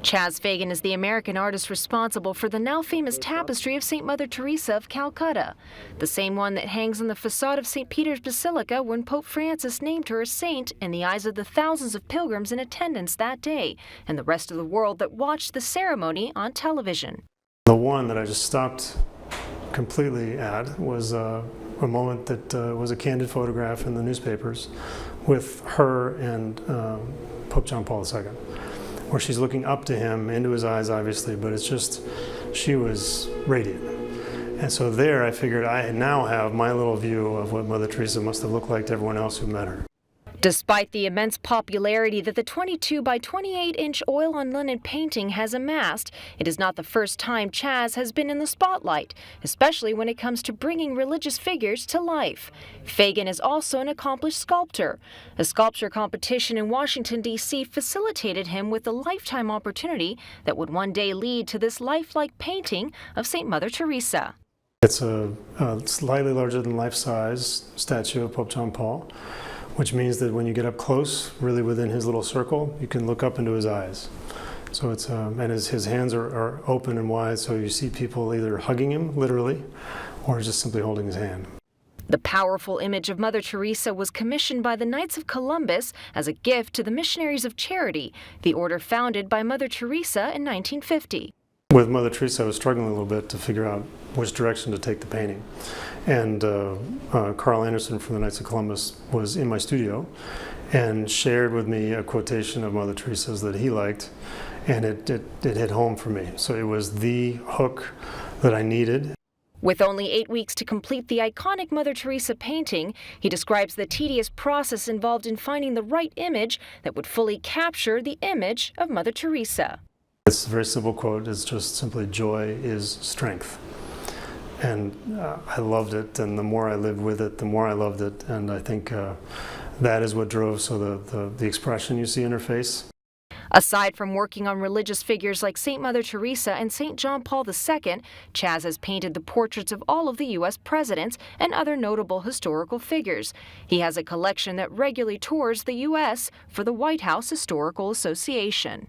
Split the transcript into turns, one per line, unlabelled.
Chaz Fagan is the American artist responsible for the now famous tapestry of St. Mother Teresa of Calcutta, the same one that hangs on the facade of St. Peter's Basilica when Pope Francis named her a saint in the eyes of the thousands of pilgrims in attendance that day and the rest of the world that watched the ceremony on television.
The one that I just stopped completely at was a moment that was a candid photograph in the newspapers with her and Pope John Paul II, where she's looking up to him, into his eyes obviously, but it's just, she was radiant. And so there I figured I now have my little view of what Mother Teresa must have looked like to everyone else who met her.
Despite the immense popularity that the 22 by 28-inch oil-on-linen painting has amassed, it is not the first time Chaz has been in the spotlight, especially when it comes to bringing religious figures to life. Fagan is also an accomplished sculptor. A sculpture competition in Washington, D.C. facilitated him with a lifetime opportunity that would one day lead to this lifelike painting of St. Mother Teresa.
It's a slightly larger than life-size statue of Pope John Paul, which means that when you get up close, really within his little circle, you can look up into his eyes. So it's, and his hands are open and wide, so you see people either hugging him, literally, or just simply holding his hand.
The powerful image of Mother Teresa was commissioned by the Knights of Columbus as a gift to the Missionaries of Charity, the order founded by Mother Teresa in 1950.
With Mother Teresa, I was struggling a little bit to figure out which direction to take the painting. And Carl Anderson from the Knights of Columbus was in my studio and shared with me a quotation of Mother Teresa's that he liked, and it hit home for me. So it was the hook that I needed.
With only 8 weeks to complete the iconic Mother Teresa painting, he describes the tedious process involved in finding the right image that would fully capture the image of Mother Teresa.
It's a very simple quote. It's just simply, joy is strength. And I loved it, and the more I lived with it, the more I loved it. And I think that is what drove the expression you see in her face.
Aside from working on religious figures like St. Mother Teresa and St. John Paul II, Chaz has painted the portraits of all of the U.S. presidents and other notable historical figures. He has a collection that regularly tours the U.S. for the White House Historical Association.